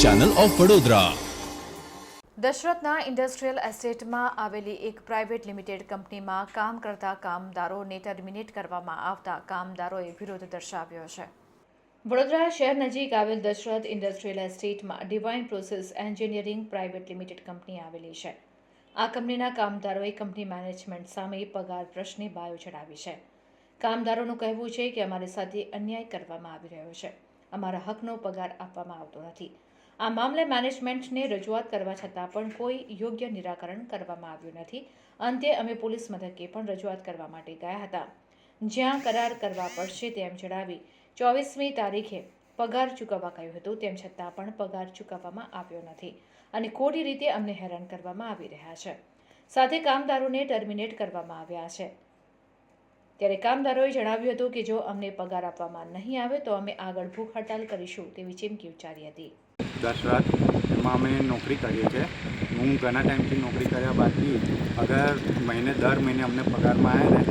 Channel of Vadodara. દશરથના industrial એસ્ટેટમાં આવેલી એક પ્રાઇવેટ લિમિટેડ કંપનીમાં કામ કરતા કામદારોને ટર્મિનેટ કરવામાં આવતા કામદારોએ વિરોધ દર્શાવ્યો છે। વડોદરા શહેર નજીક આવેલ દશરથ ઇન્ડસ્ટ્રીયલ એસ્ટેટમાં divine process engineering private limited company આવેલી છે। આ કંપનીના કામદારોએ કંપની મેનેજમેન્ટ સામે પગાર પ્રશ્ને બાયો ચડાવી છે। કામદારોનું કહેવું છે કે અમારી સાથે અન્યાય કરવામાં આવી રહ્યો છે, અમારા હકનો પગાર આપવામાં આવતો નથી। આ મામલે મેનેજમેન્ટને રજૂઆત કરવા છતાં પણ કોઈ યોગ્ય નિરાકરણ કરવામાં આવ્યું નથી। અંતે અમે પોલીસ મથકે પણ રજૂઆત કરવા માટે ગયા હતા, જ્યાં કરાર કરવા પડશે તેમ જણાવી 24મી તારીખે પગાર ચૂકવવા કહ્યું હતું। તેમ છતાં પણ પગાર ચૂકવવામાં આવ્યો નથી અને ખોટી રીતે અમને હેરાન કરવામાં આવી રહ્યા છે, સાથે કામદારોને ટર્મિનેટ કરવામાં આવ્યા છે। ત્યારે કામદારોએ જણાવ્યું હતું કે જો અમને પગાર આપવામાં નહીં આવે તો અમે આગળ ભૂખ હડતાલ કરીશું તેવી ચીમકી ઉચ્ચારી હતી। દશરથ એમાં અમે નોકરી કરીએ છીએ। હું ઘણા ટાઈમથી નોકરી કર્યા બાદ બી અગર દર મહિને અમને પગારમાં આવે ને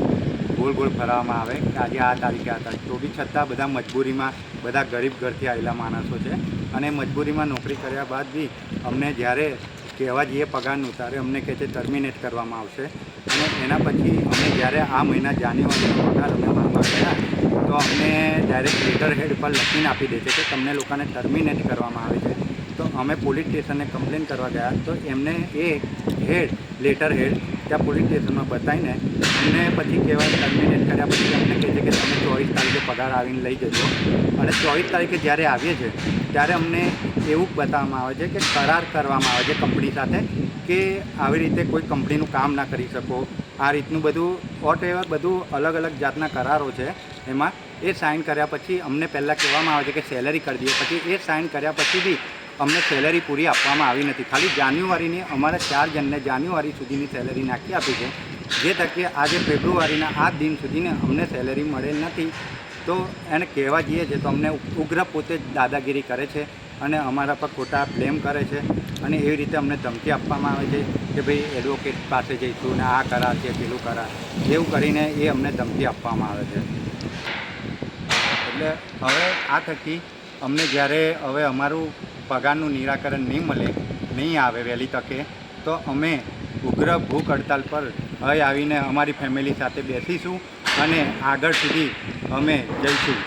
ગોળ ગોળ ફરાવવામાં આવે કે આજે આ તારીખે આ તારીખ, તો બી છતાં બધા મજબૂરીમાં, બધા ગરીબ ઘરથી આવેલા માણસો છે અને મજબૂરીમાં નોકરી કર્યા બાદ બી અમને જ્યારે કહેવા જઈએ પગારનું ત્યારે અમને કહે છે ટર્મિનેટ કરવામાં આવશે। અને એના પછી અમે જ્યારે આ મહિના જાન્યુઆરીનો પગાર અમે માંગવા ગયા તો અમને ડાયરેક્ટ લેટર હેડ પર લખીને આપી દે છે કે તમને લોકોને ટર્મિનેટ કરવામાં આવે છે। તો અમે પોલીસ સ્ટેશને કમ્પ્લેન કરવા ગયા તો એમને એ લેટર હેડ ત્યાં પોલીસ સ્ટેશનમાં બતાવીને અમને પછી કહેવાય ટર્મિનેટ કર્યા પછી અમને કહે છે કે તમે 24 તારીખે પગાર આવીને લઈ જજો। અને 24 તારીખે જ્યારે આવીએ છીએ ત્યારે અમને એવું બતાવવામાં આવે છે કે કરાર કરવામાં આવે છે કંપની સાથે કે આવી રીતે કોઈ કંપનીનું કામ ના કરી શકો, આ રીતનું બધું વોટ એવર બધું અલગ અલગ જાતના કરારો છે। એમાં એ સાઇન કર્યા પછી અમને પહેલાં કહેવામાં આવે છે કે સેલેરી કરી દઈએ, પછી એ સાઇન કર્યા પછી બી અમને સેલેરી પૂરી આપવામાં આવી નથી। ખાલી જાન્યુઆરીની અમારા 4 જણને જાન્યુઆરી સુધીની સેલેરી નાખી આપી છે, જે તકે આજે ફેબ્રુઆરીના આ દિન સુધીને અમને સેલેરી મળેલ નથી। તો એને કહેવા જઈએ છે તો અમને ઉગ્ર પોતે જ દાદાગીરી કરે છે અને અમારા પર ખોટા બ્લેમ કરે છે અને એવી રીતે અમને ધમકી આપવામાં આવે છે કે ભાઈ એડવોકેટ પાસે જઈશું ને આ કરાર છે પેલું કરાર, એવું કરીને એ અમને ધમકી આપવામાં આવે છે। એટલે હવે આ થકી અમને જ્યારે હવે અમારું પગારનું નિરાકરણ નહીં મળે, નહીં આવે વહેલી તકે, તો અમે ઉગ્ર ભૂખ હડતાલ પર હવે આવીને અમારી ફેમિલી સાથે બેસીશું અને આગળ સુધી અમે જઈશું।